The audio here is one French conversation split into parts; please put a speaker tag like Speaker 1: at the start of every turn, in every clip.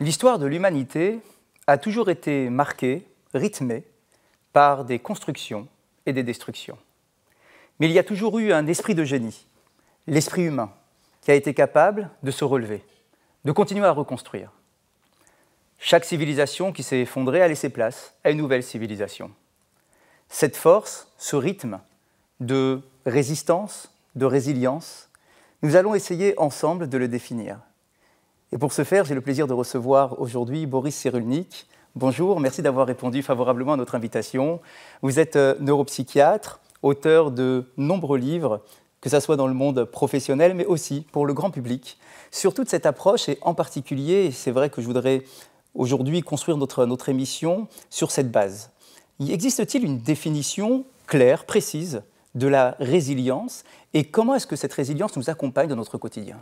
Speaker 1: L'histoire de l'humanité a toujours été marquée, rythmée, par des constructions et des destructions. Mais il y a toujours eu un esprit de génie, l'esprit humain, qui a été capable de se relever, de continuer à reconstruire. Chaque civilisation qui s'est effondrée a laissé place à une nouvelle civilisation. Cette force, ce rythme de résistance, de résilience, nous allons essayer ensemble de le définir. Et pour ce faire, j'ai le plaisir de recevoir aujourd'hui Boris Cyrulnik. Bonjour, merci d'avoir répondu favorablement à notre invitation. Vous êtes neuropsychiatre, auteur de nombreux livres, que ce soit dans le monde professionnel, mais aussi pour le grand public, sur toute cette approche, et en particulier, c'est vrai que je voudrais aujourd'hui construire notre émission sur cette base. Existe-t-il une définition claire, précise, de la résilience, et comment est-ce que cette résilience nous accompagne dans notre quotidien ?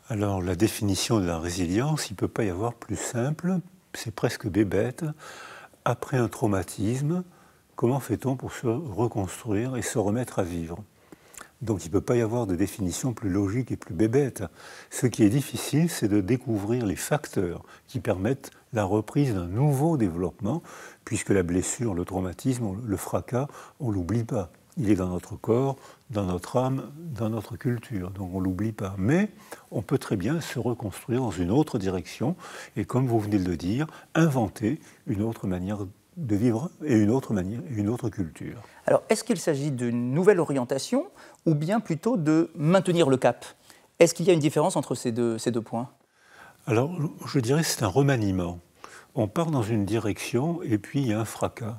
Speaker 2: Alors, la définition de la résilience, il ne peut pas y avoir plus simple, c'est presque bébête. Après un traumatisme, comment fait-on pour se reconstruire et se remettre à vivre ? Donc il ne peut pas y avoir de définition plus logique et plus bébête. Ce qui est difficile, c'est de découvrir les facteurs qui permettent la reprise d'un nouveau développement, puisque la blessure, le traumatisme, le fracas, on ne l'oublie pas. Il est dans notre corps, dans notre âme, dans notre culture, donc on ne l'oublie pas. Mais on peut très bien se reconstruire dans une autre direction et, comme vous venez de le dire, inventer une autre manière de vivre et une autre culture.
Speaker 1: Alors, est-ce qu'il s'agit d'une nouvelle orientation ou bien plutôt de maintenir le cap ? Est-ce qu'il y a une différence entre ces deux points ?
Speaker 2: Alors, je dirais que c'est un remaniement. On part dans une direction et puis il y a un fracas.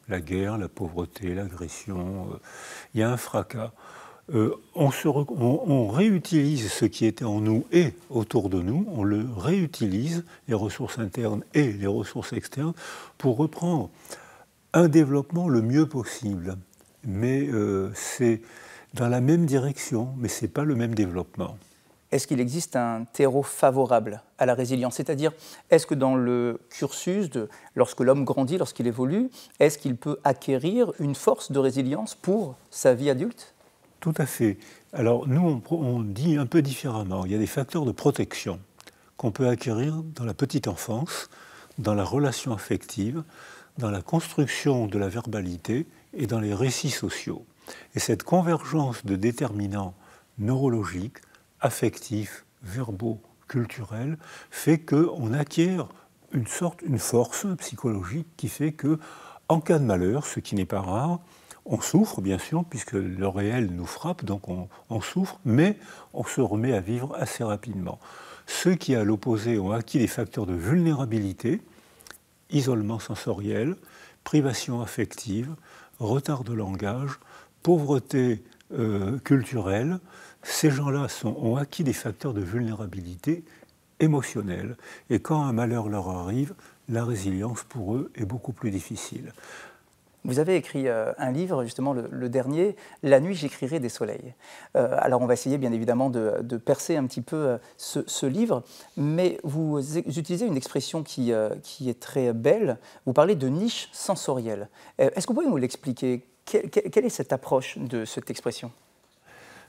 Speaker 2: La guerre, la pauvreté, l'agression, il y a un fracas. On réutilise ce qui était en nous et autour de nous, on le réutilise, les ressources internes et les ressources externes, pour reprendre un développement le mieux possible. Mais c'est dans la même direction, mais ce n'est pas le même développement.
Speaker 1: Est-ce qu'il existe un terreau favorable à la résilience ? C'est-à-dire, est-ce que dans le cursus, lorsque l'homme grandit, lorsqu'il évolue, est-ce qu'il peut acquérir une force de résilience pour sa vie adulte ?
Speaker 2: Tout à fait. Alors nous, on dit un peu différemment. Il y a des facteurs de protection qu'on peut acquérir dans la petite enfance, dans la relation affective, dans la construction de la verbalité et dans les récits sociaux. Et cette convergence de déterminants neurologiques, affectifs, verbaux, culturels, fait qu'on acquiert une force psychologique qui fait que, en cas de malheur, ce qui n'est pas rare, on souffre, bien sûr, puisque le réel nous frappe, donc on souffre, mais on se remet à vivre assez rapidement. Ceux qui, à l'opposé, ont acquis des facteurs de vulnérabilité, isolement sensoriel, privation affective, retard de langage, pauvreté culturelle, ces gens-là ont acquis des facteurs de vulnérabilité émotionnelle. Et quand un malheur leur arrive, la résilience pour eux est beaucoup plus difficile.
Speaker 1: Vous avez écrit un livre, justement le dernier, « La nuit, j'écrirai des soleils ». Alors on va essayer bien évidemment de percer un petit peu ce livre, mais vous utilisez une expression qui est très belle, vous parlez de niche sensorielle. Est-ce que vous pouvez nous l'expliquer ? Quelle est cette approche de cette expression ?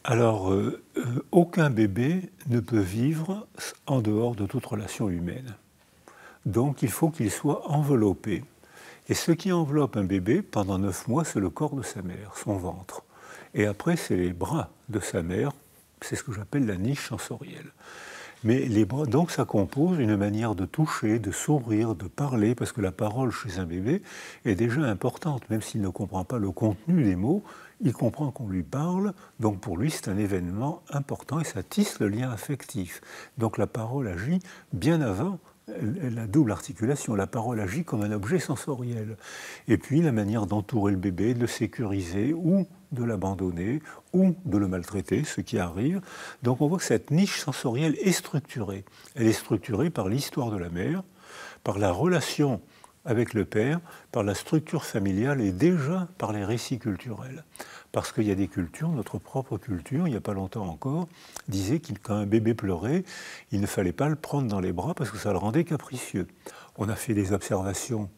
Speaker 2: Alors, aucun bébé ne peut vivre en dehors de toute relation humaine. Donc il faut qu'il soit enveloppé. Et ce qui enveloppe un bébé pendant 9 mois, c'est le corps de sa mère, son ventre. Et après, c'est les bras de sa mère, c'est ce que j'appelle la niche sensorielle. Mais les bras, donc ça compose une manière de toucher, de sourire, de parler, parce que la parole chez un bébé est déjà importante, même s'il ne comprend pas le contenu des mots, il comprend qu'on lui parle, donc pour lui c'est un événement important et ça tisse le lien affectif. Donc la parole agit bien avant la double articulation, la parole agit comme un objet sensoriel. Et puis la manière d'entourer le bébé, de le sécuriser ou de l'abandonner ou de le maltraiter, ce qui arrive. Donc on voit que cette niche sensorielle est structurée. Elle est structurée par l'histoire de la mère, par la relation avec le père, par la structure familiale et déjà par les récits culturels. Parce qu'il y a des cultures, notre propre culture, il n'y a pas longtemps encore, disait que quand un bébé pleurait, il ne fallait pas le prendre dans les bras parce que ça le rendait capricieux. On a fait des observations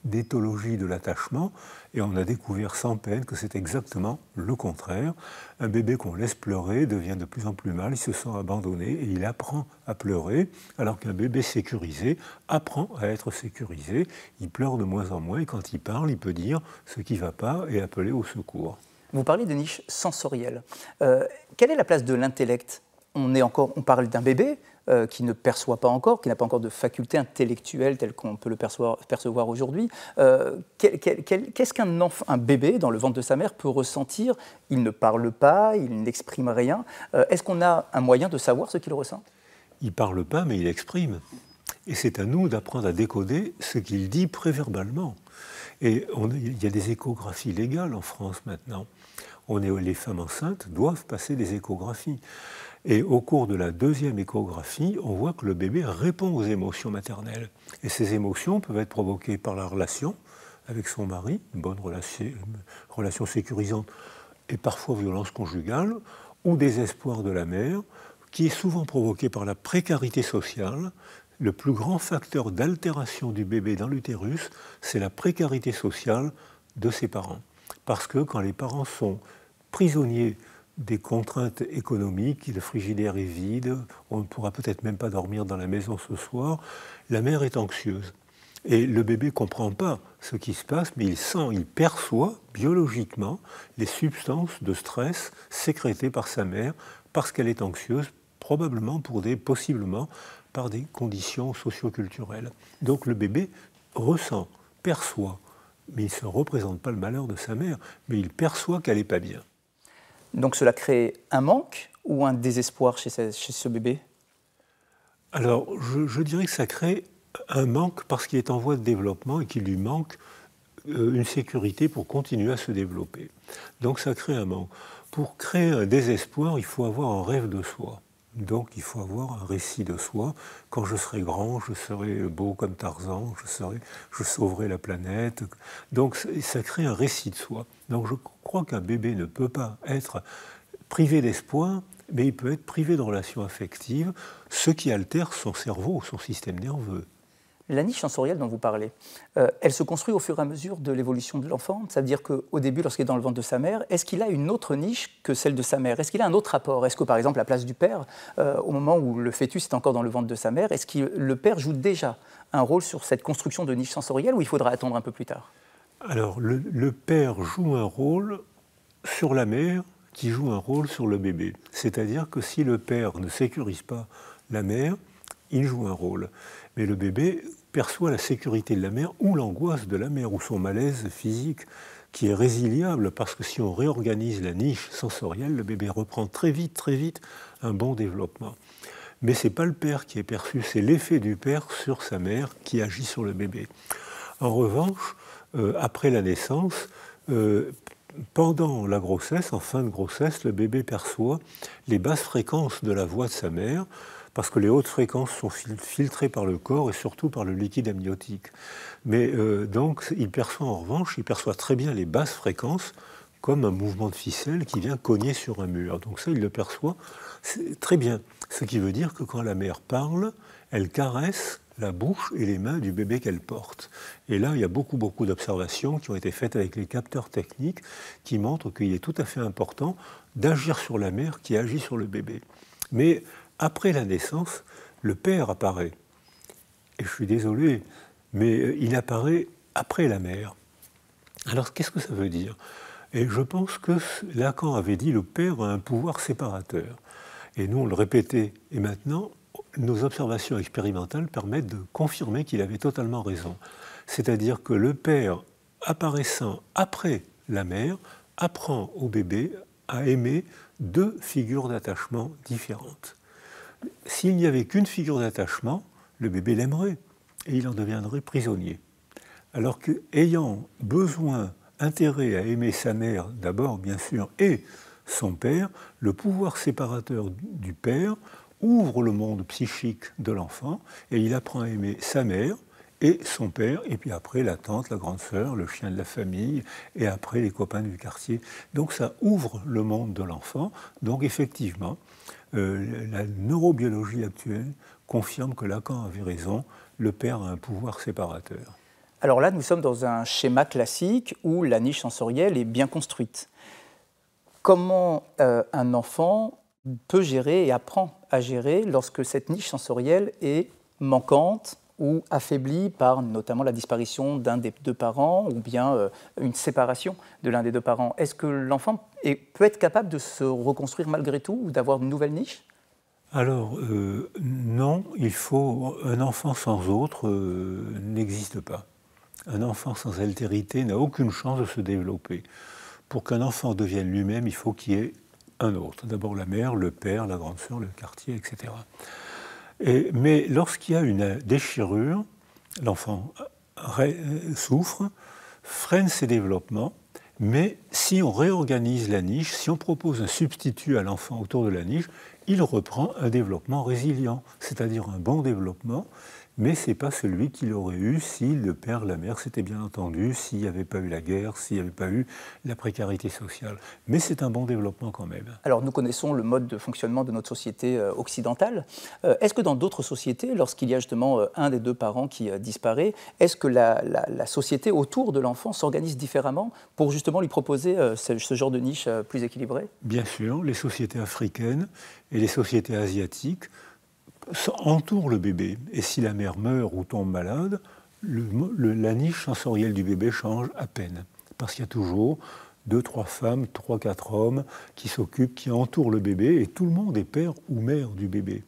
Speaker 2: d'éthologie de l'attachement, et on a découvert sans peine que c'est exactement le contraire. Un bébé qu'on laisse pleurer devient de plus en plus mal, il se sent abandonné et il apprend à pleurer, alors qu'un bébé sécurisé apprend à être sécurisé, il pleure de moins en moins et quand il parle, il peut dire ce qui ne va pas et appeler au secours.
Speaker 1: Vous parlez de niche sensorielle. Quelle est la place de l'intellect? On parle d'un bébé qui ne perçoit pas encore, qui n'a pas encore de faculté intellectuelle telle qu'on peut le percevoir aujourd'hui. Qu'est-ce qu'un bébé dans le ventre de sa mère peut ressentir? Il ne parle pas, il n'exprime rien. Est-ce qu'on a un moyen de savoir ce qu'il ressent?
Speaker 2: Il ne parle pas, mais il exprime. Et c'est à nous d'apprendre à décoder ce qu'il dit préverbalement. Et il y a des échographies légales en France maintenant. Les femmes enceintes doivent passer des échographies. Et au cours de la deuxième échographie, on voit que le bébé répond aux émotions maternelles. Et ces émotions peuvent être provoquées par la relation avec son mari, une bonne relation sécurisante, et parfois violence conjugale, ou désespoir de la mère, qui est souvent provoqué par la précarité sociale. Le plus grand facteur d'altération du bébé dans l'utérus, c'est la précarité sociale de ses parents. Parce que quand les parents sont prisonniers des contraintes économiques, le frigidaire est vide, on ne pourra peut-être même pas dormir dans la maison ce soir, la mère est anxieuse. Et le bébé ne comprend pas ce qui se passe, mais il perçoit biologiquement les substances de stress sécrétées par sa mère parce qu'elle est anxieuse, possiblement par des conditions socio-culturelles. Donc le bébé ressent, perçoit, mais il ne se représente pas le malheur de sa mère, mais il perçoit qu'elle n'est pas bien.
Speaker 1: Donc cela crée un manque ou un désespoir chez ce bébé?
Speaker 2: Alors je dirais que ça crée un manque parce qu'il est en voie de développement et qu'il lui manque une sécurité pour continuer à se développer. Donc ça crée un manque. Pour créer un désespoir, il faut avoir un rêve de soi. Donc il faut avoir un récit de soi. Quand je serai grand, je serai beau comme Tarzan, je sauverai la planète. Donc ça crée un récit de soi. Donc je crois qu'un bébé ne peut pas être privé d'espoir, mais il peut être privé de relations affectives, ce qui altère son cerveau, son système nerveux.
Speaker 1: La niche sensorielle dont vous parlez, elle se construit au fur et à mesure de l'évolution de l'enfant. Ça veut dire qu'au début, lorsqu'il est dans le ventre de sa mère, est-ce qu'il a une autre niche que celle de sa mère? Est-ce qu'il a un autre rapport? Est-ce que, par exemple, la place du père, au moment où le fœtus est encore dans le ventre de sa mère, est-ce que le père joue déjà un rôle sur cette construction de niche sensorielle ou il faudra attendre un peu plus tard?
Speaker 2: Alors, le père joue un rôle sur la mère qui joue un rôle sur le bébé. C'est-à-dire que si le père ne sécurise pas la mère, il joue un rôle. Mais le bébé perçoit la sécurité de la mère ou l'angoisse de la mère ou son malaise physique qui est résiliable parce que si on réorganise la niche sensorielle, le bébé reprend très vite un bon développement. Mais ce n'est pas le père qui est perçu, c'est l'effet du père sur sa mère qui agit sur le bébé. En revanche, après la naissance, pendant la grossesse, en fin de grossesse, le bébé perçoit les basses fréquences de la voix de sa mère parce que les hautes fréquences sont filtrées par le corps et surtout par le liquide amniotique. Mais donc, il perçoit très bien les basses fréquences comme un mouvement de ficelle qui vient cogner sur un mur. Donc ça, il le perçoit très bien. Ce qui veut dire que quand la mère parle, elle caresse la bouche et les mains du bébé qu'elle porte. Et là, il y a beaucoup d'observations qui ont été faites avec les capteurs techniques qui montrent qu'il est tout à fait important d'agir sur la mère qui agit sur le bébé. Mais après la naissance, le père apparaît. Et je suis désolé, mais il apparaît après la mère. Alors, qu'est-ce que ça veut dire? Et je pense que Lacan avait dit le père a un pouvoir séparateur. Et nous, on le répétait. Et maintenant, nos observations expérimentales permettent de confirmer qu'il avait totalement raison. C'est-à-dire que le père, apparaissant après la mère, apprend au bébé à aimer deux figures d'attachement différentes. S'il n'y avait qu'une figure d'attachement, le bébé l'aimerait et il en deviendrait prisonnier. Alors qu'ayant intérêt à aimer sa mère d'abord, bien sûr, et son père, le pouvoir séparateur du père ouvre le monde psychique de l'enfant et il apprend à aimer sa mère et son père, et puis après la tante, la grande sœur, le chien de la famille, et après les copains du quartier. Donc ça ouvre le monde de l'enfant. Donc effectivement, la neurobiologie actuelle confirme que Lacan avait raison, le père a un pouvoir séparateur.
Speaker 1: Alors là, nous sommes dans un schéma classique où la niche sensorielle est bien construite. Comment un enfant peut gérer et apprend à gérer lorsque cette niche sensorielle est manquante ou affaiblie par notamment la disparition d'un des deux parents ou bien une séparation de l'un des deux parents? Est-ce que l'enfant peut être capable de se reconstruire malgré tout ou d'avoir une nouvelle niche?
Speaker 2: Alors, non, un enfant sans autre n'existe pas. Un enfant sans altérité n'a aucune chance de se développer. Pour qu'un enfant devienne lui-même, il faut qu'il y ait un autre. D'abord la mère, le père, la grande sœur, le quartier, etc. Mais lorsqu'il y a une déchirure, l'enfant souffre, freine ses développements, mais si on réorganise la niche, si on propose un substitut à l'enfant autour de la niche, il reprend un développement résilient, c'est-à-dire un bon développement, mais ce n'est pas celui qu'il aurait eu si le père, la mère s'étaient bien entendus, s'il n'y avait pas eu la guerre, s'il n'y avait pas eu la précarité sociale. Mais c'est un bon développement quand même.
Speaker 1: Alors nous connaissons le mode de fonctionnement de notre société occidentale. Est-ce que dans d'autres sociétés, lorsqu'il y a justement un des deux parents qui disparaît, est-ce que la société autour de l'enfant s'organise différemment pour justement lui proposer ce genre de niche plus équilibrée?
Speaker 2: Bien sûr, les sociétés africaines et les sociétés asiatiques entourent le bébé. Et si la mère meurt ou tombe malade, la niche sensorielle du bébé change à peine. Parce qu'il y a toujours 2, 3 femmes, 3, 4 hommes qui s'occupent, qui entourent le bébé, et tout le monde est père ou mère du bébé.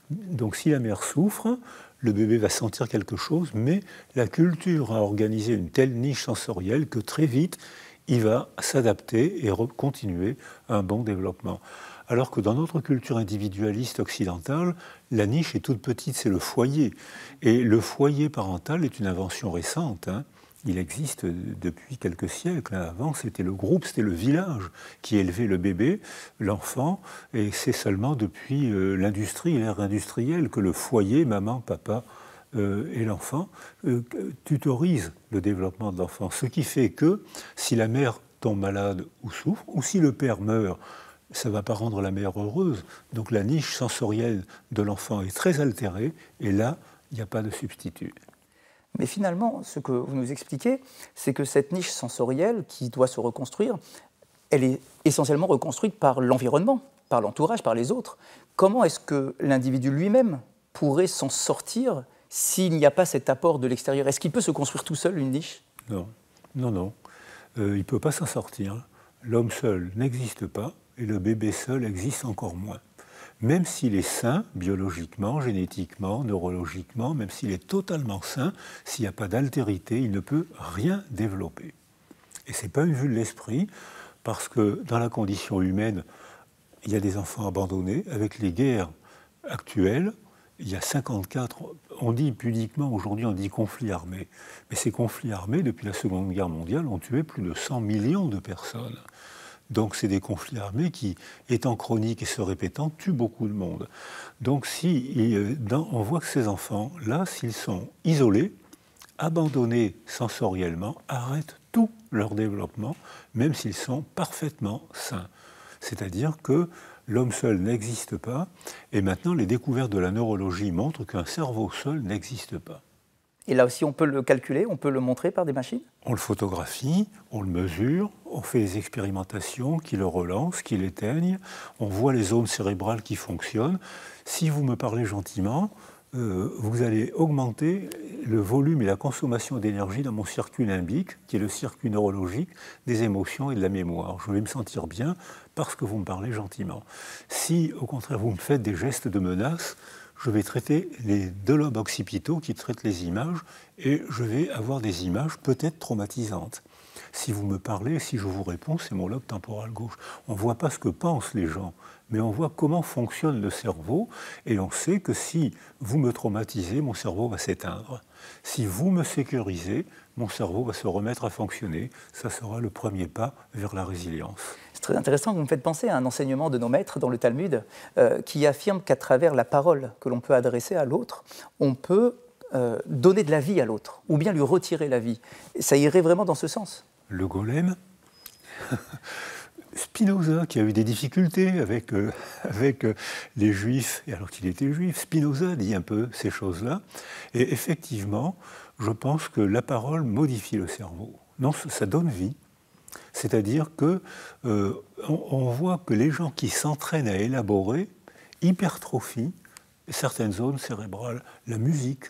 Speaker 2: Donc si la mère souffre, le bébé va sentir quelque chose, mais la culture a organisé une telle niche sensorielle que très vite, il va s'adapter et continuer un bon développement. Alors que dans notre culture individualiste occidentale, la niche est toute petite, c'est le foyer. Et le foyer parental est une invention récente. Il existe depuis quelques siècles. Avant, c'était le groupe, c'était le village qui élevait le bébé, l'enfant, et c'est seulement depuis l'industrie, l'ère industrielle, que le foyer, maman, papa et l'enfant, tutorisent le développement de l'enfant. Ce qui fait que si la mère tombe malade ou souffre, ou si le père meurt, ça ne va pas rendre la mère heureuse. Donc la niche sensorielle de l'enfant est très altérée, et là, il n'y a pas de substitut.
Speaker 1: Mais finalement, ce que vous nous expliquez, c'est que cette niche sensorielle qui doit se reconstruire, elle est essentiellement reconstruite par l'environnement, par l'entourage, par les autres. Comment est-ce que l'individu lui-même pourrait s'en sortir s'il n'y a pas cet apport de l'extérieur? Est-ce qu'il peut se construire tout seul une niche?
Speaker 2: Non, non, non. Il ne peut pas s'en sortir. L'homme seul n'existe pas et le bébé seul existe encore moins. Même s'il est sain, biologiquement, génétiquement, neurologiquement, même s'il est totalement sain, s'il n'y a pas d'altérité, il ne peut rien développer. Et ce n'est pas une vue de l'esprit, parce que dans la condition humaine, il y a des enfants abandonnés. Avec les guerres actuelles, il y a 54, on dit pudiquement, aujourd'hui on dit conflits armés. Mais ces conflits armés, depuis la Seconde Guerre mondiale, ont tué plus de 100 millions de personnes. Donc c'est des conflits armés qui, étant chroniques et se répétant, tuent beaucoup de monde. Donc on voit que ces enfants-là, s'ils sont isolés, abandonnés sensoriellement, arrêtent tout leur développement, même s'ils sont parfaitement sains. C'est-à-dire que l'homme seul n'existe pas, et maintenant les découvertes de la neurologie montrent qu'un cerveau seul n'existe pas.
Speaker 1: Et là aussi, on peut le calculer, on peut le montrer par des machines?
Speaker 2: On le photographie, on le mesure, on fait des expérimentations qui le relancent, qui l'éteignent, on voit les zones cérébrales qui fonctionnent. Si vous me parlez gentiment, vous allez augmenter le volume et la consommation d'énergie dans mon circuit limbique, qui est le circuit neurologique des émotions et de la mémoire. Je vais me sentir bien parce que vous me parlez gentiment. Si, au contraire, vous me faites des gestes de menace, je vais traiter les deux lobes occipitaux qui traitent les images et je vais avoir des images peut-être traumatisantes. Si vous me parlez, si je vous réponds, c'est mon lobe temporal gauche. On ne voit pas ce que pensent les gens, mais on voit comment fonctionne le cerveau et on sait que si vous me traumatisez, mon cerveau va s'éteindre. Si vous me sécurisez, mon cerveau va se remettre à fonctionner. Ça sera le premier pas vers la résilience.
Speaker 1: C'est très intéressant, vous me faites penser à un enseignement de nos maîtres dans le Talmud qui affirme qu'à travers la parole que l'on peut adresser à l'autre, on peut donner de la vie à l'autre, ou bien lui retirer la vie. Ça irait vraiment dans ce sens.
Speaker 2: Le golem, Spinoza, qui a eu des difficultés avec les Juifs, et alors qu'il était juif, Spinoza dit un peu ces choses-là. Et effectivement, je pense que la parole modifie le cerveau. Non, ça donne vie. C'est-à-dire que on voit que les gens qui s'entraînent à élaborer hypertrophient certaines zones cérébrales. La musique,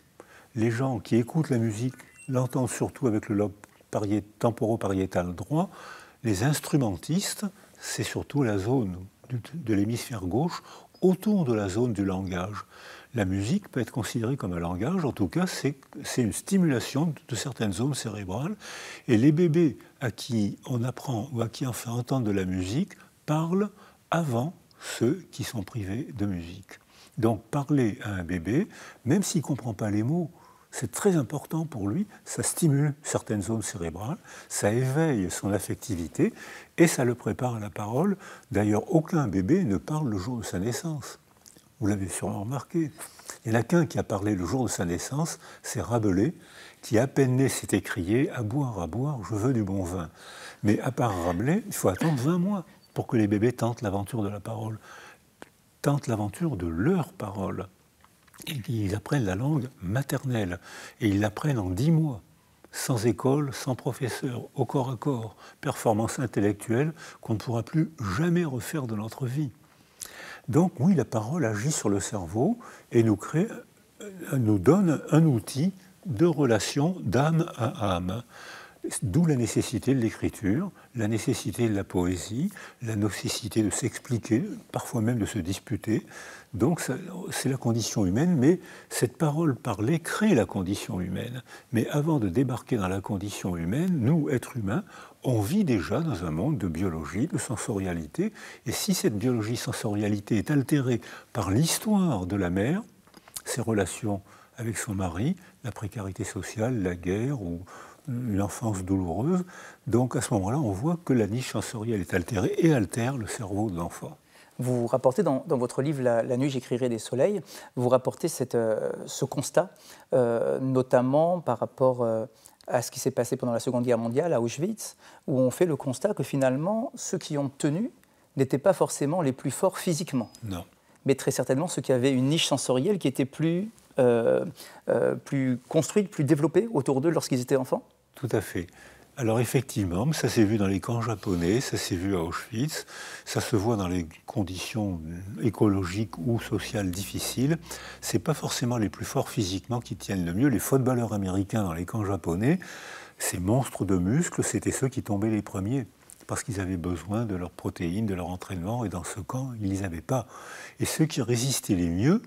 Speaker 2: les gens qui écoutent la musique l'entendent surtout avec le lobe temporopariétal droit. Les instrumentistes, c'est surtout la zone de l'hémisphère gauche autour de la zone du langage. La musique peut être considérée comme un langage, en tout cas c'est une stimulation de certaines zones cérébrales, et les bébés à qui on apprend ou à qui on fait entendre de la musique parlent avant ceux qui sont privés de musique. Donc parler à un bébé, même s'il ne comprend pas les mots, c'est très important pour lui, ça stimule certaines zones cérébrales, ça éveille son affectivité et ça le prépare à la parole. D'ailleurs, aucun bébé ne parle le jour de sa naissance. Vous l'avez sûrement remarqué. Il n'y en a qu'un qui a parlé le jour de sa naissance, c'est Rabelais, qui à peine né s'est écrié « à boire, je veux du bon vin ». Mais à part Rabelais, il faut attendre 20 mois pour que les bébés tentent l'aventure de la parole, tentent l'aventure de leur parole. Ils apprennent la langue maternelle, et ils l'apprennent en 10 mois, sans école, sans professeur, au corps à corps, performance intellectuelle qu'on ne pourra plus jamais refaire de notre vie. Donc oui, la parole agit sur le cerveau et nous donne un outil de relation d'âme à âme. D'où la nécessité de l'écriture, la nécessité de la poésie, la nécessité de s'expliquer, parfois même de se disputer. Donc c'est la condition humaine, mais cette parole parlée crée la condition humaine. Mais avant de débarquer dans la condition humaine, nous, êtres humains, on vit déjà dans un monde de biologie, de sensorialité. Et si cette biologie-sensorialité est altérée par l'histoire de la mère, ses relations avec son mari, la précarité sociale, la guerre ou une enfance douloureuse, donc à ce moment-là, on voit que la niche sensorielle est altérée et altère le cerveau de l'enfant.
Speaker 1: Vous rapportez dans votre livre La nuit, j'écrirai des soleils, vous rapportez ce constat, notamment par rapport à ce qui s'est passé pendant la Seconde Guerre mondiale à Auschwitz, où on fait le constat que finalement, ceux qui ont tenu n'étaient pas forcément les plus forts physiquement.
Speaker 2: Non.
Speaker 1: Mais très certainement ceux qui avaient une niche sensorielle qui était plus construite, plus développée autour d'eux lorsqu'ils étaient enfants.
Speaker 2: Tout à fait. Alors effectivement, ça s'est vu dans les camps japonais, ça s'est vu à Auschwitz, ça se voit dans les conditions écologiques ou sociales difficiles. Ce n'est pas forcément les plus forts physiquement qui tiennent le mieux. Les footballeurs américains dans les camps japonais, ces monstres de muscles, c'était ceux qui tombaient les premiers, parce qu'ils avaient besoin de leurs protéines, de leur entraînement, et dans ce camp, ils ne les avaient pas. Et ceux qui résistaient les mieux,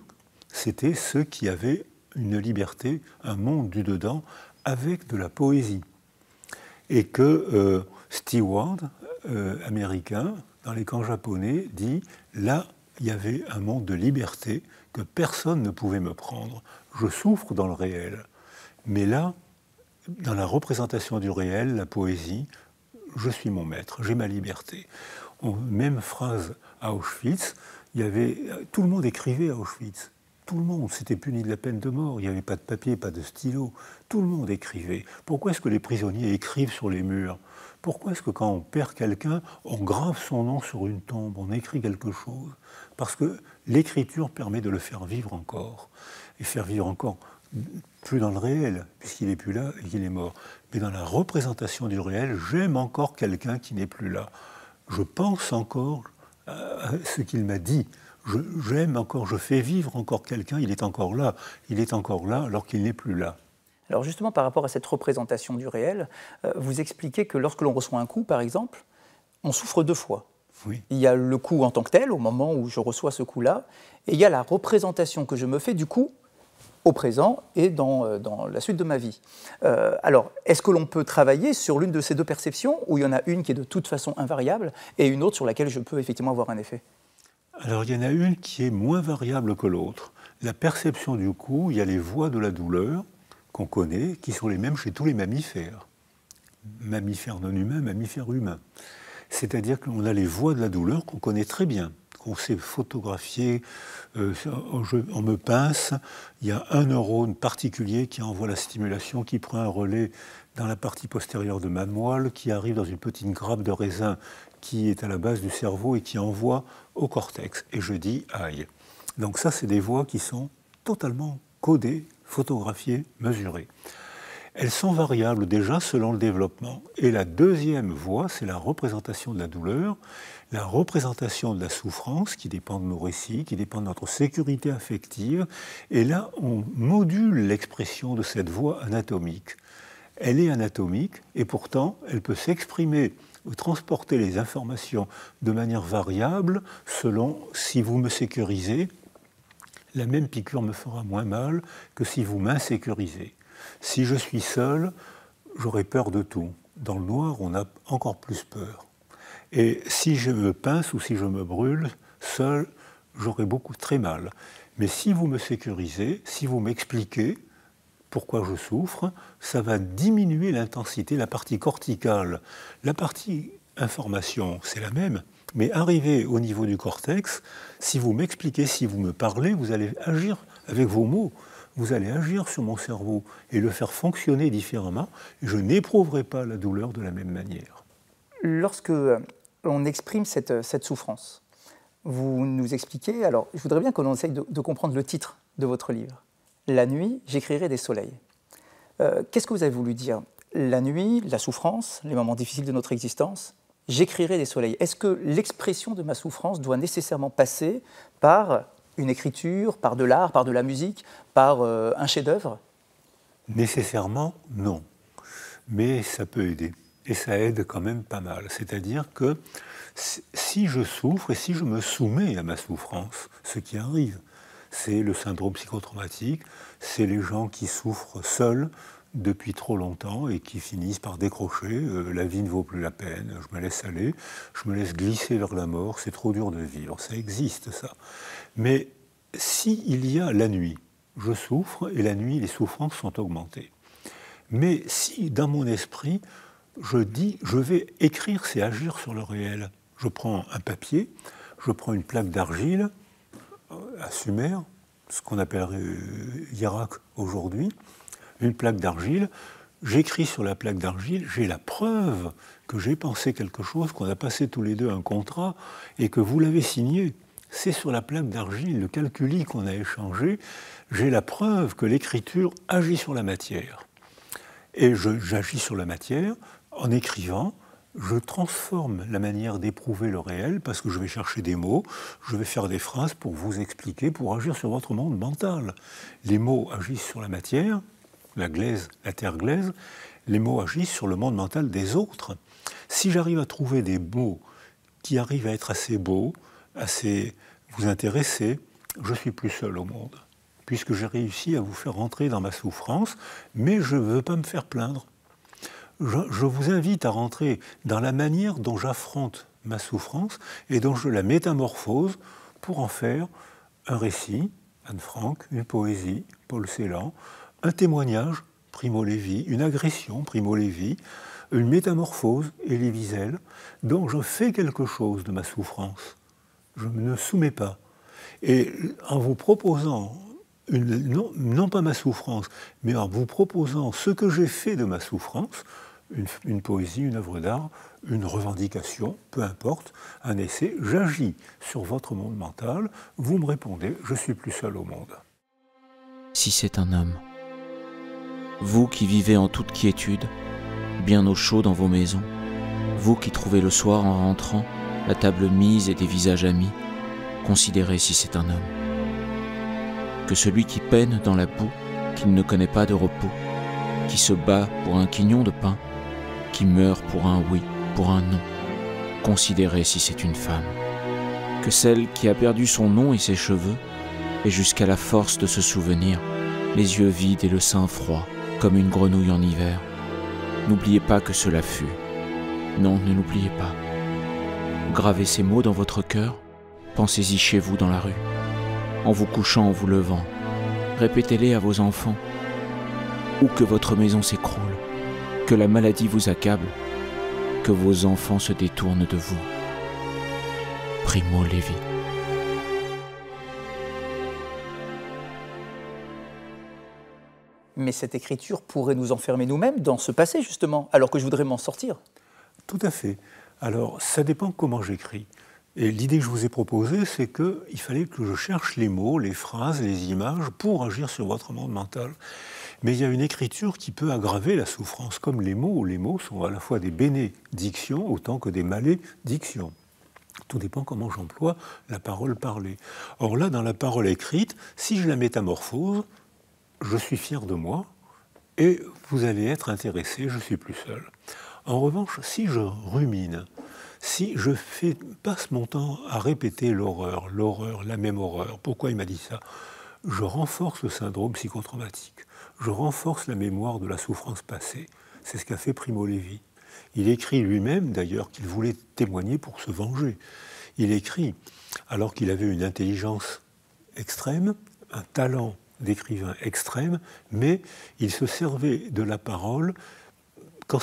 Speaker 2: c'était ceux qui avaient une liberté, un monde du dedans, avec de la poésie. Et que Stewart, américain, dans les camps japonais, dit « là, il y avait un monde de liberté que personne ne pouvait me prendre. Je souffre dans le réel. Mais là, dans la représentation du réel, la poésie, je suis mon maître, j'ai ma liberté. » Même phrase à Auschwitz, tout le monde écrivait à Auschwitz. Tout le monde s'était puni de la peine de mort, il n'y avait pas de papier, pas de stylo. Tout le monde écrivait. Pourquoi est-ce que les prisonniers écrivent sur les murs? Pourquoi est-ce que quand on perd quelqu'un, on grave son nom sur une tombe, on écrit quelque chose? Parce que l'écriture permet de le faire vivre encore. Et faire vivre encore, plus dans le réel, puisqu'il n'est plus là et qu'il est mort. Mais dans la représentation du réel, j'aime encore quelqu'un qui n'est plus là. Je pense encore à ce qu'il m'a dit. J'aime encore, je fais vivre encore quelqu'un, il est encore là alors qu'il n'est plus là.
Speaker 1: Alors justement, par rapport à cette représentation du réel, vous expliquez que lorsque l'on reçoit un coup, par exemple, on souffre deux fois.
Speaker 2: Oui.
Speaker 1: Il y a le coup en tant que tel, au moment où je reçois ce coup-là, et il y a la représentation que je me fais du coup au présent et dans la suite de ma vie. Alors, est-ce que l'on peut travailler sur l'une de ces deux perceptions, où il y en a une qui est de toute façon invariable, et une autre sur laquelle je peux effectivement avoir un effet ?
Speaker 2: Alors, il y en a une qui est moins variable que l'autre. La perception du coup, il y a les voies de la douleur qu'on connaît, qui sont les mêmes chez tous les mammifères. Mammifères non humains, mammifères humains. C'est-à-dire qu'on a les voies de la douleur qu'on connaît très bien, qu'on sait photographier. On me pince, il y a un neurone particulier qui envoie la stimulation, qui prend un relais dans la partie postérieure de ma moelle, qui arrive dans une petite grappe de raisin qui est à la base du cerveau et qui envoie au cortex. Et je dis aïe. Donc ça, c'est des voix qui sont totalement codées, photographiées, mesurées. Elles sont variables déjà selon le développement. Et la deuxième voie, c'est la représentation de la douleur, la représentation de la souffrance qui dépend de nos récits, qui dépend de notre sécurité affective. Et là, on module l'expression de cette voix anatomique. Elle est anatomique et pourtant, elle peut s'exprimer ou transporter les informations de manière variable selon si vous me sécurisez, la même piqûre me fera moins mal que si vous m'insécurisez. Si je suis seul, j'aurai peur de tout. Dans le noir, on a encore plus peur. Et si je me pince ou si je me brûle, seul, j'aurai très mal. Mais si vous me sécurisez, si vous m'expliquez pourquoi je souffre, ça va diminuer l'intensité, la partie corticale. La partie information, c'est la même, mais arrivé au niveau du cortex, si vous m'expliquez, si vous me parlez, vous allez agir avec vos mots. Vous allez agir sur mon cerveau et le faire fonctionner différemment. Je n'éprouverai pas la douleur de la même manière.
Speaker 1: Lorsque on exprime cette souffrance, vous nous expliquez, alors je voudrais bien qu'on essaye de comprendre le titre de votre livre. La nuit, j'écrirai des soleils. Qu'est-ce que vous avez voulu dire? La nuit, la souffrance, les moments difficiles de notre existence, j'écrirai des soleils. Est-ce que l'expression de ma souffrance doit nécessairement passer par une écriture, par de l'art, par de la musique, par un chef-d'œuvre?
Speaker 2: Nécessairement, non. Mais ça peut aider. Et ça aide quand même pas mal. C'est-à-dire que si je souffre et si je me soumets à ma souffrance, ce qui arrive, c'est le syndrome psychotraumatique, c'est les gens qui souffrent seuls depuis trop longtemps et qui finissent par décrocher, la vie ne vaut plus la peine, je me laisse aller, je me laisse glisser vers la mort, c'est trop dur de vivre, ça existe ça. Mais s'il y a la nuit, je souffre et la nuit, les souffrances sont augmentées. Mais si dans mon esprit, je dis, je vais écrire, c'est agir sur le réel. Je prends un papier, je prends une plaque d'argile, à Sumer, ce qu'on appellerait Irak aujourd'hui, une plaque d'argile, j'écris sur la plaque d'argile, j'ai la preuve que j'ai pensé quelque chose, qu'on a passé tous les deux un contrat et que vous l'avez signé. C'est sur la plaque d'argile, le calculi qu'on a échangé, j'ai la preuve que l'écriture agit sur la matière. Et j'agis sur la matière en écrivant. Je transforme la manière d'éprouver le réel parce que je vais chercher des mots, je vais faire des phrases pour vous expliquer, pour agir sur votre monde mental. Les mots agissent sur la matière, la glaise, la terre glaise, les mots agissent sur le monde mental des autres. Si j'arrive à trouver des mots qui arrivent à être assez beaux, assez vous intéresser, je suis plus seul au monde, puisque j'ai réussi à vous faire rentrer dans ma souffrance, mais je ne veux pas me faire plaindre. Je vous invite à rentrer dans la manière dont j'affronte ma souffrance et dont je la métamorphose pour en faire un récit, Anne Frank, une poésie, Paul Celan, un témoignage, Primo Levi, une agression, Primo Levi, une métamorphose, Elie Wiesel, dont je fais quelque chose de ma souffrance. Je ne me soumets pas. Et en vous proposant, non pas ma souffrance, mais en vous proposant ce que j'ai fait de ma souffrance, une poésie, une œuvre d'art, une revendication, peu importe, un essai, j'agis sur votre monde mental, vous me répondez, je suis plus seul au monde.
Speaker 3: Si c'est un homme, vous qui vivez en toute quiétude, bien au chaud dans vos maisons, vous qui trouvez le soir en rentrant la table mise et des visages amis, considérez si c'est un homme. Que celui qui peine dans la boue, qu'il ne connaît pas de repos, qui se bat pour un quignon de pain, qui meurt pour un oui, pour un non, considérez si c'est une femme. Que celle qui a perdu son nom et ses cheveux, et jusqu'à la force de se souvenir, les yeux vides et le sein froid, comme une grenouille en hiver. N'oubliez pas que cela fut. Non, ne l'oubliez pas. Gravez ces mots dans votre cœur, pensez-y chez vous dans la rue, en vous couchant, en vous levant. Répétez-les à vos enfants. Ou que votre maison s'écroule, que la maladie vous accable, que vos enfants se détournent de vous. Primo Levi.
Speaker 1: Mais cette écriture pourrait nous enfermer nous-mêmes dans ce passé, justement, alors que je voudrais m'en sortir.
Speaker 2: Tout à fait. Alors, ça dépend comment j'écris. Et l'idée que je vous ai proposée, c'est qu'il fallait que je cherche les mots, les phrases, les images pour agir sur votre monde mental. Mais il y a une écriture qui peut aggraver la souffrance, comme les mots. Les mots sont à la fois des bénédictions autant que des malédictions. Tout dépend comment j'emploie la parole parlée. Or là, dans la parole écrite, si je la métamorphose, je suis fier de moi et vous allez être intéressé, je suis plus seul. En revanche, si je rumine, si je passe mon temps à répéter l'horreur, la même horreur, pourquoi il m'a dit ça? Je renforce le syndrome psychotraumatique, je renforce la mémoire de la souffrance passée. C'est ce qu'a fait Primo Levi. Il écrit lui-même, d'ailleurs, qu'il voulait témoigner pour se venger. Il écrit, alors qu'il avait une intelligence extrême, un talent d'écrivain extrême, mais il se servait de la parole. Quand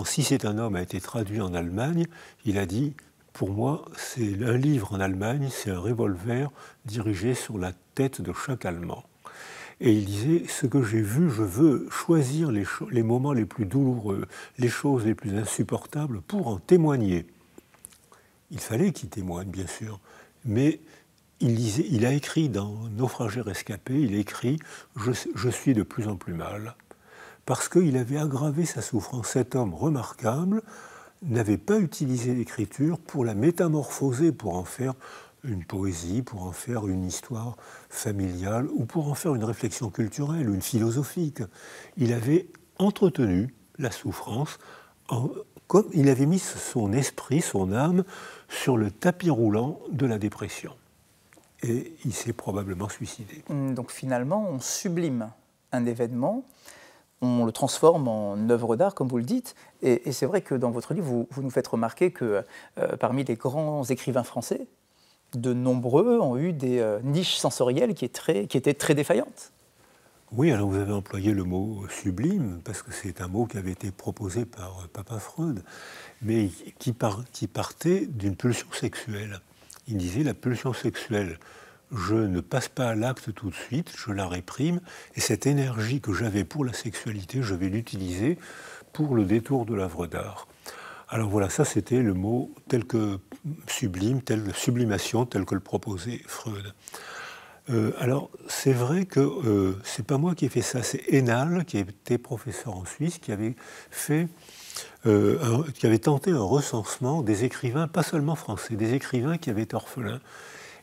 Speaker 2: Si c'est un homme a été traduit en Allemagne, il a dit, pour moi, c'est un livre en Allemagne, c'est un revolver dirigé sur la tête de chaque Allemand. Et il disait, ce que j'ai vu, je veux choisir les moments les plus douloureux, les choses les plus insupportables pour en témoigner. Il fallait qu'il témoigne, bien sûr, mais il a écrit dans Naufragé rescapé, il a écrit « Je suis de plus en plus mal ». Parce qu'il avait aggravé sa souffrance. Cet homme remarquable n'avait pas utilisé l'écriture pour la métamorphoser, pour en faire une poésie, pour en faire une histoire familiale ou pour en faire une réflexion culturelle ou une philosophique. Il avait entretenu la souffrance comme il avait mis son esprit, son âme, sur le tapis roulant de la dépression. Et il s'est probablement suicidé.
Speaker 1: Donc finalement, on sublime un événement, on le transforme en œuvre d'art, comme vous le dites. Et c'est vrai que dans votre livre, vous nous faites remarquer que parmi les grands écrivains français, de nombreux ont eu des niches sensorielles qui étaient très défaillantes.
Speaker 2: Oui, alors vous avez employé le mot sublime, parce que c'est un mot qui avait été proposé par Papa Freud, mais qui partait d'une pulsion sexuelle. Il disait la pulsion sexuelle, je ne passe pas à l'acte tout de suite, je la réprime, et cette énergie que j'avais pour la sexualité, je vais l'utiliser pour le détour de l'œuvre d'art. Alors voilà, ça c'était le mot tel que sublime, sublimation, tel que le proposait Freud. Alors c'est vrai que c'est pas moi qui ai fait ça, c'est Hénal, qui était professeur en Suisse, qui avait tenté un recensement des écrivains, pas seulement français, des écrivains qui avaient été orphelins.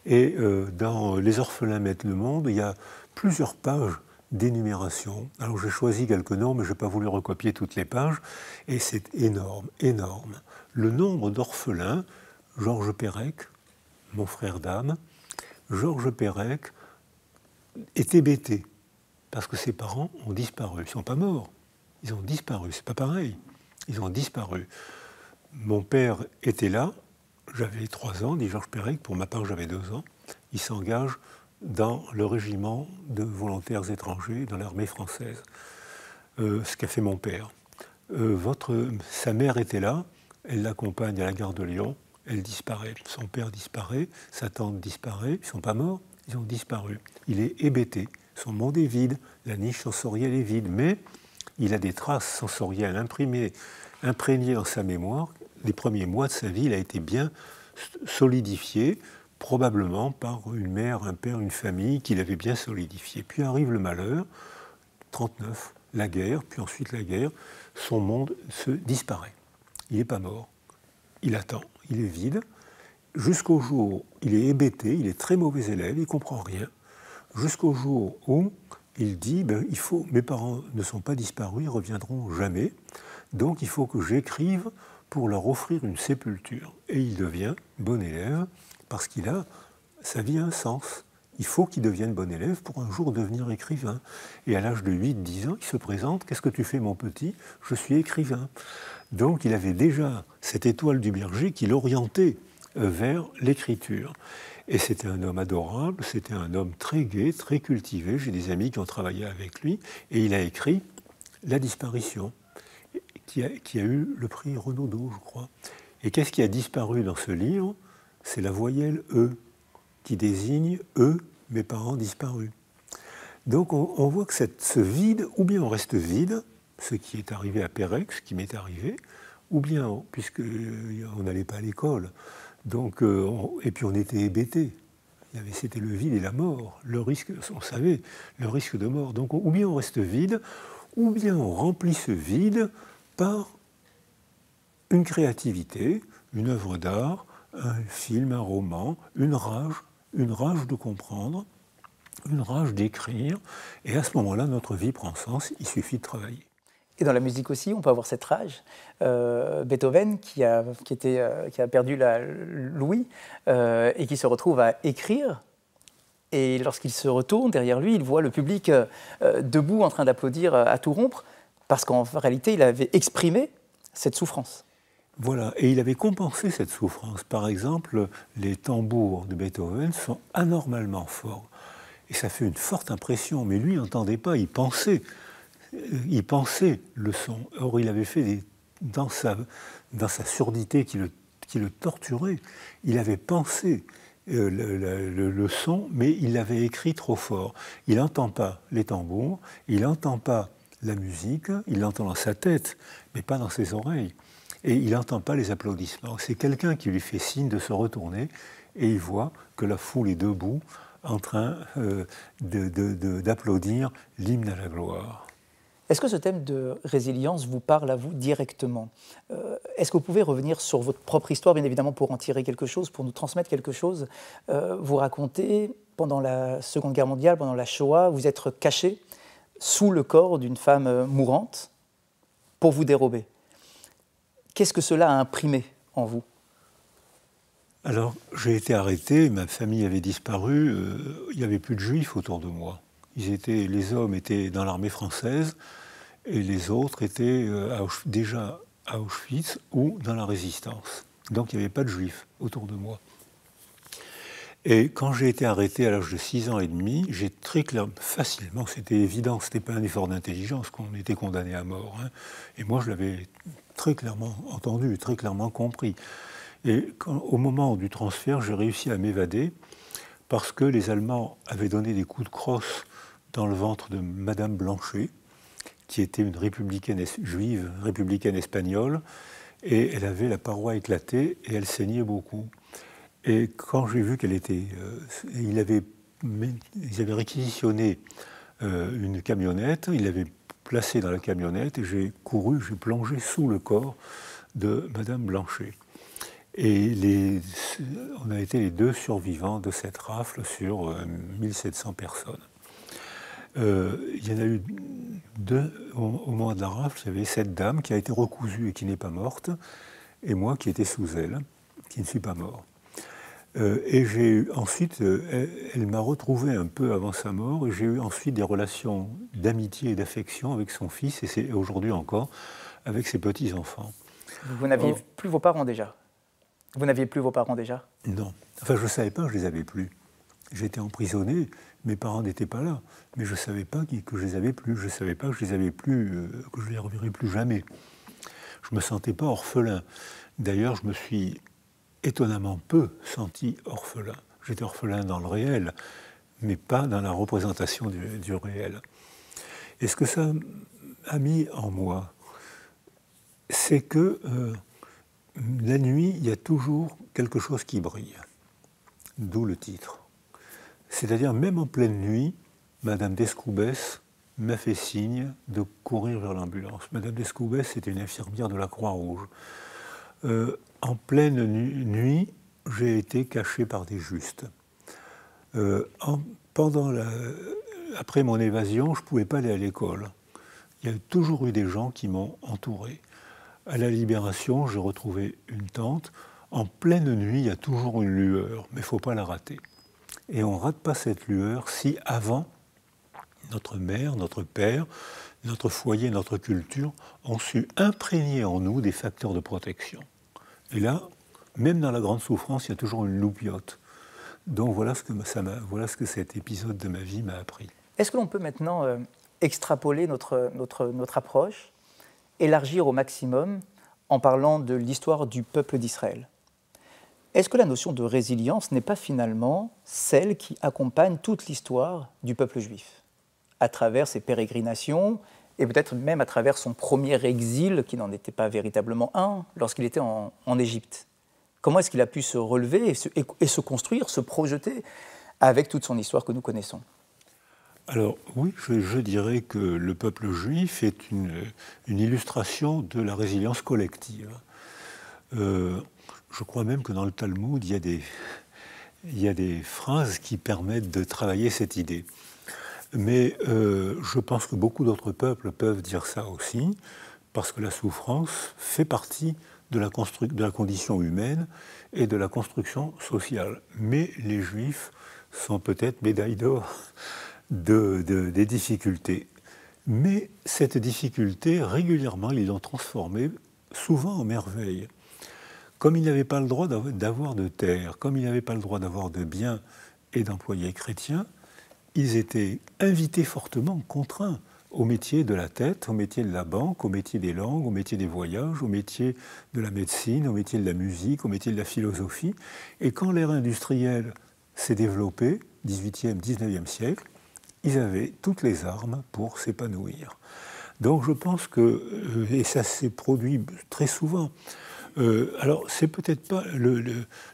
Speaker 2: Et dans Les orphelins mettent le monde, il y a plusieurs pages d'énumération. Alors j'ai choisi quelques noms, mais je n'ai pas voulu recopier toutes les pages, et c'est énorme, énorme. Le nombre d'orphelins, Georges Perec, mon frère d'âme, Georges Perec est hébété, parce que ses parents ont disparu. Ils ne sont pas morts, ils ont disparu, c'est pas pareil. Ils ont disparu. Mon père était là, j'avais 3 ans, dit Georges Perec, pour ma part j'avais 2 ans. Il s'engage dans le régiment de volontaires étrangers, dans l'armée française. Ce qu'a fait mon père. Sa mère était là, elle l'accompagne à la gare de Lyon, elle disparaît. Son père disparaît, sa tante disparaît, ils ne sont pas morts, ils ont disparu. Il est hébété, son monde est vide, la niche sensorielle est vide, mais il a des traces sensorielles imprégnées dans sa mémoire. Les premiers mois de sa vie, il a été bien solidifié, probablement par une mère, un père, une famille qui l'avait bien solidifié. Puis arrive le malheur, 1939, la guerre, puis ensuite la guerre, son monde se disparaît. Il n'est pas mort, il attend, il est vide, jusqu'au jour, il est hébété, il est très mauvais élève, il ne comprend rien, jusqu'au jour où il dit, mes parents ne sont pas disparus, ils ne reviendront jamais, donc il faut que j'écrive pour leur offrir une sépulture. Et il devient bon élève, parce sa vie a un sens. Il faut qu'il devienne bon élève pour un jour devenir écrivain. Et à l'âge de 8-10 ans, il se présente, « Qu'est-ce que tu fais, mon petit ? Je suis écrivain. » Donc il avait déjà cette étoile du berger qui l'orientait vers l'écriture. Et c'était un homme adorable, c'était un homme très gai, très cultivé. J'ai des amis qui ont travaillé avec lui. Et il a écrit « La disparition », qui a eu le prix Renaudot, je crois. Et qu'est-ce qui a disparu dans ce livre ? C'est la voyelle « e », qui désigne « eux, mes parents disparus ». Donc on voit que ce vide, ou bien on reste vide, ce qui est arrivé à Perec, ce qui m'est arrivé, ou bien, puisqu'on n'allait pas à l'école, donc, et puis on était hébétés. C'était le vide et la mort, le risque, on savait, le risque de mort. Donc ou bien on reste vide, ou bien on remplit ce vide par une créativité, une œuvre d'art, un film, un roman, une rage de comprendre, une rage d'écrire, et à ce moment-là, notre vie prend sens, il suffit de travailler.
Speaker 1: Et dans la musique aussi, on peut avoir cette rage. Beethoven, qui a perdu l'ouïe et qui se retrouve à écrire, et lorsqu'il se retourne derrière lui, il voit le public debout en train d'applaudir à tout rompre, parce qu'en réalité, il avait exprimé cette souffrance.
Speaker 2: Voilà, et il avait compensé cette souffrance. Par exemple, les tambours de Beethoven sont anormalement forts. Et ça fait une forte impression, mais lui, il n'entendait pas, il pensait le son. Or, il avait fait dans sa surdité qui le torturait, il avait pensé le son, mais il l'avait écrit trop fort. Il n'entend pas les tambours, il n'entend pas la musique, il l'entend dans sa tête, mais pas dans ses oreilles. Et il n'entend pas les applaudissements. C'est quelqu'un qui lui fait signe de se retourner et il voit que la foule est debout en train d'applaudir l'hymne à la gloire.
Speaker 1: Est-ce que ce thème de résilience vous parle à vous directement ? Est-ce que vous pouvez revenir sur votre propre histoire, bien évidemment, pour en tirer quelque chose, pour nous transmettre quelque chose ? Vous racontez, pendant la Seconde Guerre mondiale, pendant la Shoah, vous êtes caché sous le corps d'une femme mourante pour vous dérober. Qu'est-ce que cela a imprimé en vous ?
Speaker 2: Alors, j'ai été arrêté, ma famille avait disparu, il n'y avait plus de juifs autour de moi. Les hommes étaient dans l'armée française et les autres étaient déjà à Auschwitz ou dans la résistance. Donc il n'y avait pas de juifs autour de moi. Et quand j'ai été arrêté à l'âge de 6 ans et demi, j'ai très clairement, facilement, c'était évident, ce n'était pas un effort d'intelligence qu'on était condamné à mort. Hein. Et moi, je l'avais très clairement entendu, très clairement compris. Et au moment du transfert, j'ai réussi à m'évader parce que les Allemands avaient donné des coups de crosse dans le ventre de Madame Blanchet, qui était une républicaine juive, républicaine espagnole, et elle avait la paroi éclatée et elle saignait beaucoup. Et quand j'ai vu qu'elle était... ils avaient réquisitionné une camionnette, ils l'avaient placée dans la camionnette, et j'ai plongé sous le corps de Madame Blanchet. Et on a été les 2 survivants de cette rafle sur 1700 personnes. Il y en a eu 2 au moment de la rafle. Il y avait cette dame qui a été recousue et qui n'est pas morte, et moi qui étais sous elle, qui ne suis pas mort. Et j'ai eu ensuite, elle m'a retrouvé un peu avant sa mort, et j'ai eu ensuite des relations d'amitié et d'affection avec son fils, et c'est aujourd'hui encore avec ses petits-enfants.
Speaker 1: Vous n'aviez plus vos parents déjà ? Vous n'aviez plus vos parents déjà ?
Speaker 2: Non. Enfin, je ne savais pas que je les avais plus. J'étais emprisonné, mes parents n'étaient pas là, mais je ne savais pas que je les avais plus. Je ne savais pas que je les avais plus, que je les reverrais plus jamais. Je ne me sentais pas orphelin. D'ailleurs, je me suis étonnamment peu senti orphelin. J'étais orphelin dans le réel, mais pas dans la représentation du réel. Et ce que ça a mis en moi, c'est que la nuit, il y a toujours quelque chose qui brille. D'où le titre. C'est-à-dire, même en pleine nuit, Madame d'Escoubès m'a fait signe de courir vers l'ambulance. Madame d'Escoubès, c'était une infirmière de la Croix-Rouge. En pleine nuit, j'ai été caché par des justes. Après mon évasion, je ne pouvais pas aller à l'école. Il y a toujours eu des gens qui m'ont entouré. À la Libération, j'ai retrouvé une tente. En pleine nuit, il y a toujours une lueur, mais il ne faut pas la rater. Et on ne rate pas cette lueur si avant, notre mère, notre père, notre foyer, notre culture ont su imprégner en nous des facteurs de protection. Et là, même dans la grande souffrance, il y a toujours une loupiote. Donc voilà ce que cet épisode de ma vie m'a appris.
Speaker 1: Est-ce que l'on peut maintenant extrapoler notre approche, élargir au maximum en parlant de l'histoire du peuple d'Israël ? Est-ce que la notion de résilience n'est pas finalement celle qui accompagne toute l'histoire du peuple juif, à travers ses pérégrinations, et peut-être même à travers son premier exil, qui n'en était pas véritablement un, lorsqu'il était en Égypte. Comment est-ce qu'il a pu se relever et se construire, se projeter avec toute son histoire que nous connaissons?
Speaker 2: Alors oui, je dirais que le peuple juif est une illustration de la résilience collective. Je crois même que dans le Talmud, il y a des phrases qui permettent de travailler cette idée. Mais je pense que beaucoup d'autres peuples peuvent dire ça aussi, parce que la souffrance fait partie de la condition humaine et de la construction sociale. Mais les Juifs sont peut-être médailles d'or des difficultés. Mais cette difficulté, régulièrement, ils l'ont transformée, souvent en merveille. Comme ils n'avaient pas le droit d'avoir de terre, comme ils n'avaient pas le droit d'avoir de biens et d'employés chrétiens, ils étaient invités fortement, contraints au métier de la tête, au métier de la banque, au métier des langues, au métier des voyages, au métier de la médecine, au métier de la musique, au métier de la philosophie. Et quand l'ère industrielle s'est développée, 18e, 19e siècle, ils avaient toutes les armes pour s'épanouir. Donc je pense que, et ça s'est produit très souvent, alors c'est peut-être pas,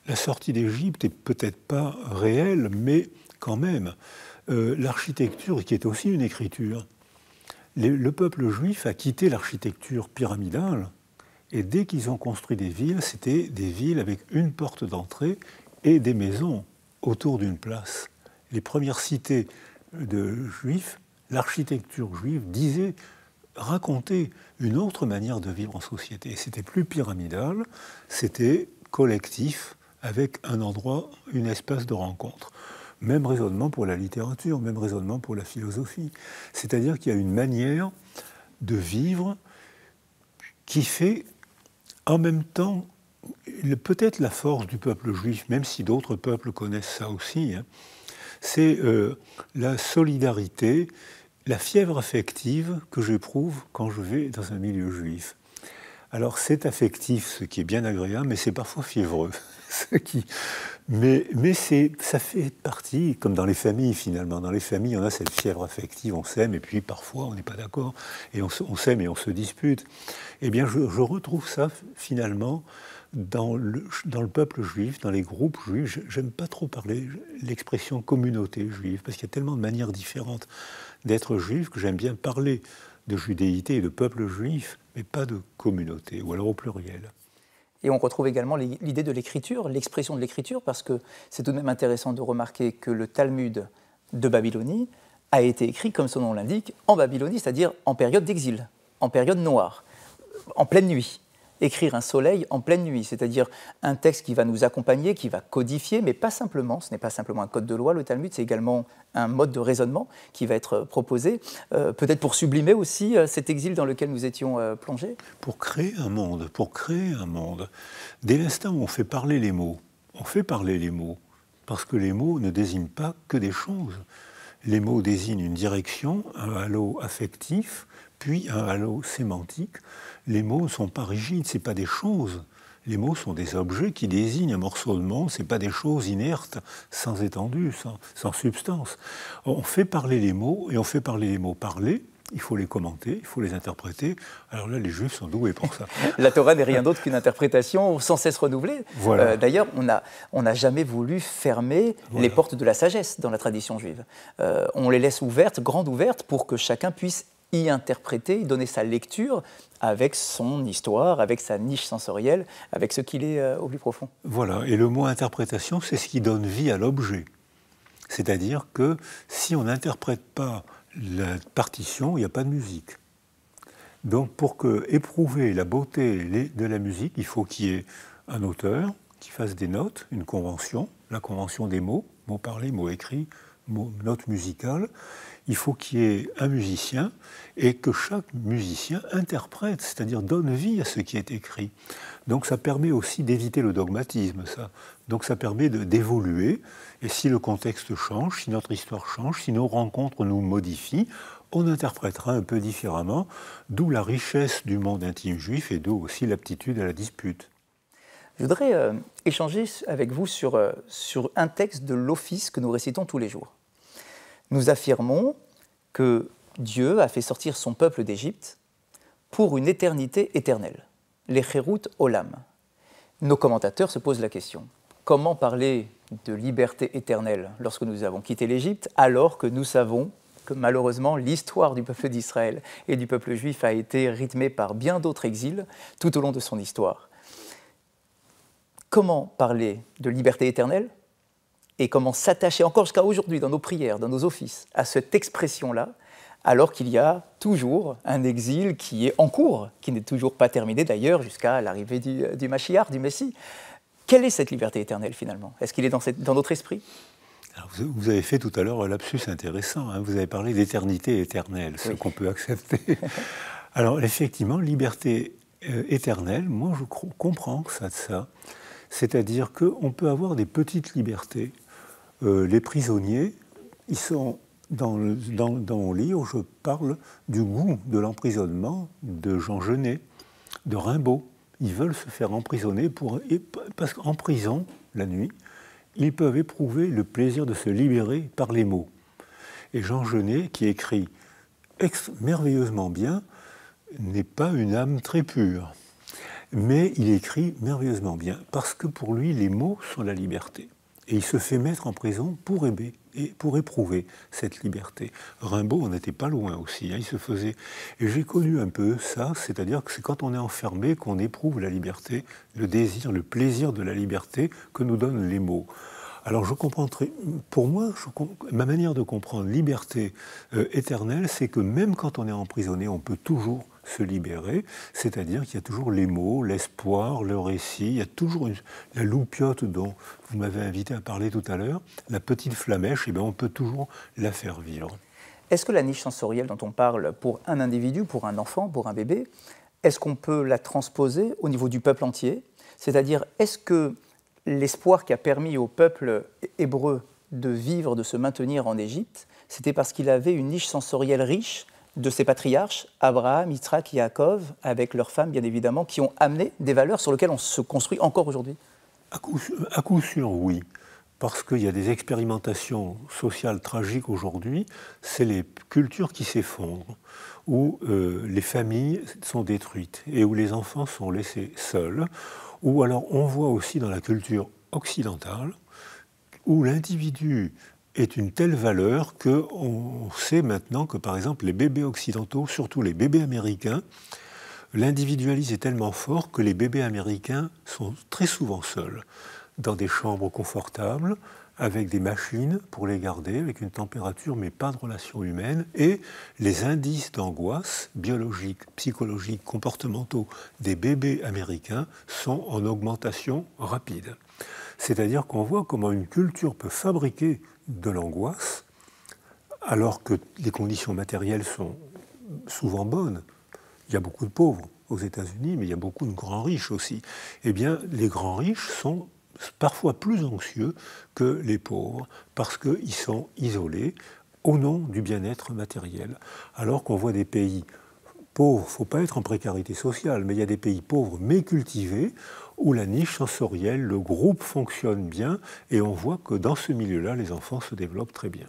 Speaker 2: la sortie d'Égypte est peut-être pas réelle, mais quand même, l'architecture qui est aussi une écriture, le peuple juif a quitté l'architecture pyramidale, et dès qu'ils ont construit des villes, c'était des villes avec une porte d'entrée et des maisons autour d'une place. Les premières cités de juifs, l'architecture juive racontait une autre manière de vivre en société. C'était plus pyramidal, c'était collectif, avec un endroit, une espace de rencontre. Même raisonnement pour la littérature, même raisonnement pour la philosophie. C'est-à-dire qu'il y a une manière de vivre qui fait en même temps peut-être la force du peuple juif, même si d'autres peuples connaissent ça aussi, hein, c'est la solidarité, la fièvre affective que j'éprouve quand je vais dans un milieu juif. Alors c'est affectif, ce qui est bien agréable, mais c'est parfois fiévreux. Mais ça fait partie, comme dans les familles finalement. Dans les familles, on a cette fièvre affective, on s'aime, et puis parfois on n'est pas d'accord, et on s'aime et on se dispute. Eh bien, je retrouve ça finalement dans le peuple juif, dans les groupes juifs. J'aime pas trop parler l'expression communauté juive, parce qu'il y a tellement de manières différentes d'être juif que j'aime bien parler de judéité et de peuple juif, mais pas de communauté, ou alors au pluriel.
Speaker 1: Et on retrouve également l'idée de l'écriture, l'expression de l'écriture, parce que c'est tout de même intéressant de remarquer que le Talmud de Babylonie a été écrit, comme son nom l'indique, en Babylonie, c'est-à-dire en période d'exil, en période noire, en pleine nuit. Écrire un soleil en pleine nuit, c'est-à-dire un texte qui va nous accompagner, qui va codifier, mais pas simplement, ce n'est pas simplement un code de loi, le Talmud, c'est également un mode de raisonnement qui va être proposé, peut-être pour sublimer aussi cet exil dans lequel nous étions plongés.
Speaker 2: Pour créer un monde, dès l'instant où on fait parler les mots, parce que les mots ne désignent pas que des choses. Les mots désignent une direction, un halo affectif, puis un halo sémantique. Les mots ne sont pas rigides, ce n'est pas des choses. Les mots sont des objets qui désignent un morceau de monde, ce n'est pas des choses inertes, sans étendue, sans substance. On fait parler les mots, et on fait parler les mots parlés. Il faut les commenter, il faut les interpréter. Alors là, les Juifs sont doués pour ça.
Speaker 1: La Torah n'est rien d'autre qu'une interprétation sans cesse renouvelée.
Speaker 2: Voilà.
Speaker 1: D'ailleurs, on n'a jamais voulu fermer les portes de la sagesse dans la tradition juive. On les laisse ouvertes, grandes ouvertes, pour que chacun puisse y interpréter, y donner sa lecture avec son histoire, avec sa niche sensorielle, avec ce qu'il est au plus profond.
Speaker 2: Voilà, et le mot interprétation, c'est ce qui donne vie à l'objet. C'est-à-dire que si on n'interprète pas la partition, il n'y a pas de musique. Donc pour éprouver la beauté de la musique, il faut qu'il y ait un auteur qui fasse des notes, une convention, la convention des mots parlés, mots écrits, notes musicales. Il faut qu'il y ait un musicien et que chaque musicien interprète, c'est-à-dire donne vie à ce qui est écrit. Donc ça permet aussi d'éviter le dogmatisme, ça. Donc ça permet d'évoluer. Et si le contexte change, si notre histoire change, si nos rencontres nous modifient, on interprétera un peu différemment, d'où la richesse du monde intime juif et d'où aussi l'aptitude à la dispute.
Speaker 1: Je voudrais échanger avec vous sur un texte de l'Office que nous récitons tous les jours. Nous affirmons que Dieu a fait sortir son peuple d'Égypte pour une éternité éternelle, les Cherut Olam. Nos commentateurs se posent la question, comment parler de liberté éternelle lorsque nous avons quitté l'Égypte, alors que nous savons que malheureusement l'histoire du peuple d'Israël et du peuple juif a été rythmée par bien d'autres exils tout au long de son histoire. Comment parler de liberté éternelle et comment s'attacher encore jusqu'à aujourd'hui dans nos prières, dans nos offices, à cette expression-là, alors qu'il y a toujours un exil qui est en cours, qui n'est toujours pas terminé d'ailleurs jusqu'à l'arrivée du Mashiach, du Messie. Quelle est cette liberté éternelle finalement? Est-ce qu'il est dans notre esprit?
Speaker 2: Alors, vous avez fait tout à l'heure un lapsus intéressant, hein. Vous avez parlé d'éternité éternelle, ce qu'on peut accepter. Alors effectivement, liberté éternelle, moi je comprends ça de ça. C'est-à-dire qu'on peut avoir des petites libertés. Les prisonniers, ils sont dans mon livre, je parle du goût de l'emprisonnement de Jean Genet, de Rimbaud. Ils veulent se faire emprisonner parce qu'en prison, la nuit, ils peuvent éprouver le plaisir de se libérer par les mots. Et Jean Genet, qui écrit merveilleusement bien, n'est pas une âme très pure. Mais il écrit merveilleusement bien, parce que pour lui, les mots sont la liberté. Et il se fait mettre en prison pour éprouver cette liberté. Rimbaud, on n'était pas loin aussi, hein, il se faisait... Et j'ai connu un peu ça, c'est-à-dire que c'est quand on est enfermé qu'on éprouve la liberté, le désir, le plaisir de la liberté que nous donnent les mots. Alors je comprends pour moi, ma manière de comprendre liberté éternelle, c'est que même quand on est emprisonné, on peut toujours se libérer, c'est-à-dire qu'il y a toujours les mots, l'espoir, le récit, il y a toujours la loupiote dont vous m'avez invité à parler tout à l'heure, la petite flamèche, eh bien on peut toujours la faire vivre.
Speaker 1: Est-ce que la niche sensorielle dont on parle pour un individu, pour un enfant, pour un bébé, est-ce qu'on peut la transposer au niveau du peuple entier? C'est-à-dire, est-ce que l'espoir qui a permis au peuple hébreu de vivre, de se maintenir en Égypte, c'était parce qu'il avait une niche sensorielle riche de ses patriarches, Abraham, Yitzhak et Yaakov, avec leurs femmes bien évidemment, qui ont amené des valeurs sur lesquelles on se construit encore aujourd'hui?
Speaker 2: À coup sûr, oui. Parce qu'il y a des expérimentations sociales tragiques aujourd'hui, c'est les cultures qui s'effondrent, où les familles sont détruites et où les enfants sont laissés seuls, ou alors on voit aussi dans la culture occidentale, où l'individu est une telle valeur qu'on sait maintenant que, par exemple, les bébés occidentaux, surtout les bébés américains, l'individualisme est tellement fort que les bébés américains sont très souvent seuls, dans des chambres confortables, avec des machines pour les garder, avec une température, mais pas de relations humaines, et les indices d'angoisse biologiques, psychologiques, comportementaux des bébés américains sont en augmentation rapide. C'est-à-dire qu'on voit comment une culture peut fabriquer de l'angoisse, alors que les conditions matérielles sont souvent bonnes. Il y a beaucoup de pauvres aux États-Unis, mais il y a beaucoup de grands riches aussi. Eh bien, les grands riches sont parfois plus anxieux que les pauvres, parce qu'ils sont isolés au nom du bien-être matériel. Alors qu'on voit des pays pauvres, il ne faut pas être en précarité sociale, mais il y a des pays pauvres mais cultivés, où la niche sensorielle, le groupe fonctionne bien, et on voit que dans ce milieu-là, les enfants se développent très bien.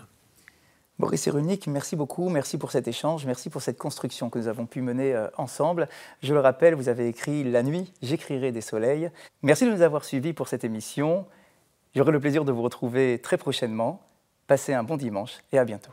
Speaker 1: Boris Cyrulnik, merci beaucoup, merci pour cet échange, merci pour cette construction que nous avons pu mener ensemble. Je le rappelle, vous avez écrit « La nuit, j'écrirai des soleils ». Merci de nous avoir suivis pour cette émission. J'aurai le plaisir de vous retrouver très prochainement. Passez un bon dimanche et à bientôt.